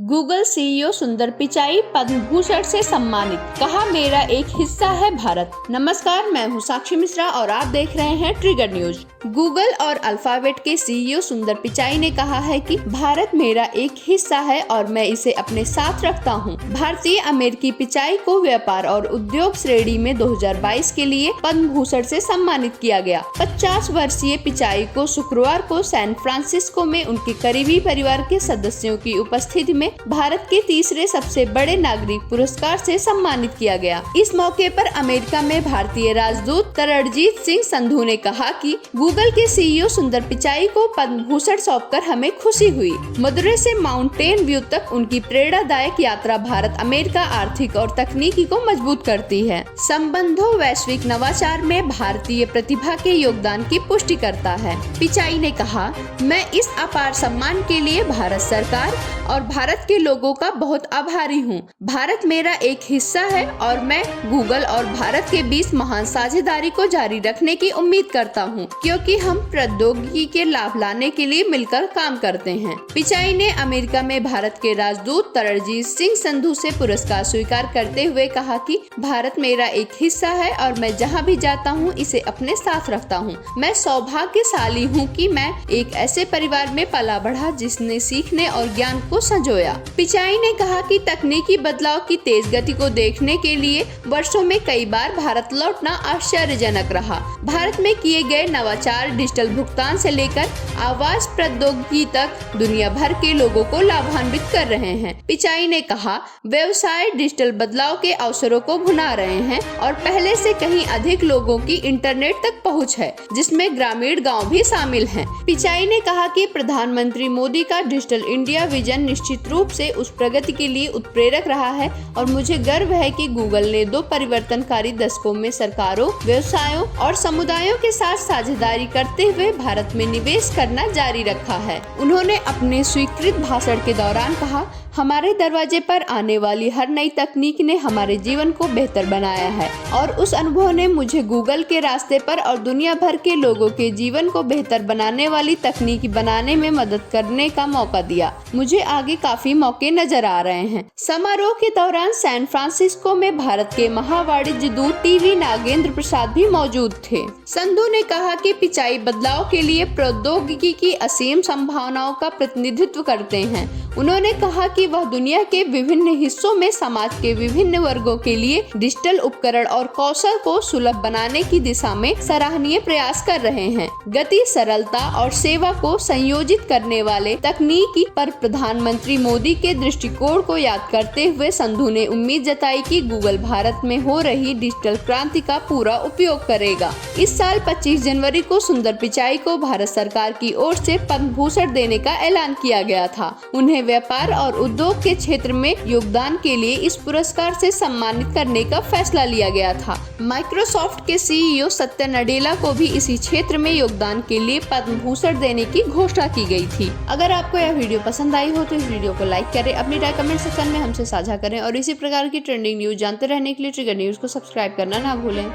Google CEO सुंदर पिचाई पद्म भूषण से सम्मानित, कहा मेरा एक हिस्सा है भारत। नमस्कार, मैं हूं साक्षी मिश्रा और आप देख रहे हैं ट्रिगर न्यूज। गूगल और अल्फाबेट के सीईओ सुंदर पिचाई ने कहा है कि भारत मेरा एक हिस्सा है और मैं इसे अपने साथ रखता हूं। भारतीय अमेरिकी पिचाई को व्यापार और उद्योग श्रेणी में 2022 के लिए पद्म भूषण से सम्मानित किया गया। 50 वर्षीय पिचाई को शुक्रवार को सैन फ्रांसिस्को में उनके करीबी परिवार के सदस्यों की उपस्थिति में भारत के तीसरे सबसे बड़े नागरिक पुरस्कार से सम्मानित किया गया। इस मौके पर अमेरिका में भारतीय राजदूत तरणजीत सिंह संधू ने कहा कि गूगल के सीईओ सुंदर पिचाई को पद्म भूषण सौंपकर हमें खुशी हुई। मदुरै से माउंटेन व्यू तक उनकी प्रेरणादायक यात्रा भारत अमेरिका आर्थिक और तकनीकी को मजबूत करती है। संबंधों वैश्विक नवाचार में भारतीय प्रतिभा के योगदान की पुष्टि करता है। पिचाई ने कहा, मैं इस अपार सम्मान के लिए भारत सरकार और भारत के लोगों का बहुत आभारी हूँ। भारत मेरा एक हिस्सा है और मैं गूगल और भारत के बीच महान साझेदारी को जारी रखने की उम्मीद करता हूँ, क्योंकि हम प्रौद्योगिकी के लाभ लाने के लिए मिलकर काम करते हैं। पिचाई ने अमेरिका में भारत के राजदूत तरणजीत सिंह संधू से पुरस्कार स्वीकार करते हुए कहा कि भारत मेरा एक हिस्सा है और मैं जहाँ भी जाता हूँ इसे अपने साथ रखता हूँ। मैं सौभाग्यशाली हूँ कि मैं एक ऐसे परिवार में पला बढ़ा जिसने सीखने और ज्ञान को संजोया। पिचाई ने कहा कि तकनीकी बदलाव की तेज गति को देखने के लिए वर्षों में कई बार भारत लौटना आश्चर्यजनक रहा। भारत में किए गए नवाचार डिजिटल भुगतान से लेकर आवाज प्रौद्योगिकी तक दुनिया भर के लोगों को लाभान्वित कर रहे हैं। पिचाई ने कहा, व्यवसाय डिजिटल बदलाव के अवसरों को भुना रहे हैं और पहले से कहीं अधिक लोगों की इंटरनेट तक पहुंच है, जिसमें ग्रामीण गांव भी शामिल हैं। पिचाई ने कहा कि प्रधानमंत्री मोदी का डिजिटल इंडिया विजन निश्चित रूप से उस प्रगति के लिए उत्प्रेरक रहा है और मुझे गर्व है कि गूगल ने 2 परिवर्तनकारी दशकों में सरकारों, व्यवसायों और समुदायों के साथ साझेदारी करते हुए भारत में निवेश करना जारी रखा है। उन्होंने अपने स्वीकृत भाषण के दौरान कहा, हमारे दरवाजे पर आने वाली हर नई तकनीक ने हमारे जीवन को बेहतर बनाया है और उस अनुभव ने मुझे गूगल के रास्ते पर और दुनिया भर के लोगों के जीवन को बेहतर बनाने वाली तकनीक बनाने में मदद करने का मौका दिया। मुझे आगे काफी मौके नजर आ रहे हैं। समारोह के दौरान सैन फ्रांसिस्को में भारत के महावाणिज्य दूत टीवी नागेंद्र प्रसाद भी मौजूद थे। संधू ने कहा कि पिचाई बदलाव के लिए प्रौद्योगिकी की असीम संभावनाओं का प्रतिनिधित्व करते हैं। उन्होंने कहा कि वह दुनिया के विभिन्न हिस्सों में समाज के विभिन्न वर्गों के लिए डिजिटल उपकरण और कौशल को सुलभ बनाने की दिशा में सराहनीय प्रयास कर रहे हैं। गति, सरलता और सेवा को संयोजित करने वाले तकनीकी पर प्रधानमंत्री मोदी के दृष्टिकोण को याद करते हुए संधू ने उम्मीद जताई कि गूगल भारत में हो रही डिजिटल क्रांति का पूरा उपयोग करेगा। इस साल 25 जनवरी को सुंदर पिचाई को भारत सरकार की ओर से पद्म भूषण देने का ऐलान किया गया था। उन्हें व्यापार और उद्योग के क्षेत्र में योगदान के लिए इस पुरस्कार से सम्मानित करने का फैसला लिया गया था। माइक्रोसॉफ्ट के सीईओ सत्या नडेला को भी इसी क्षेत्र में योगदान के लिए पद्म भूषण देने की घोषणा की गई थी। अगर आपको यह वीडियो पसंद आई हो तो इस वीडियो को लाइक करें, अपनी राय कमेंट सेक्शन में हमसे साझा करें और इसी प्रकार की ट्रेंडिंग न्यूज जानते रहने के लिए ट्रिगर न्यूज को सब्सक्राइब करना ना भूलें।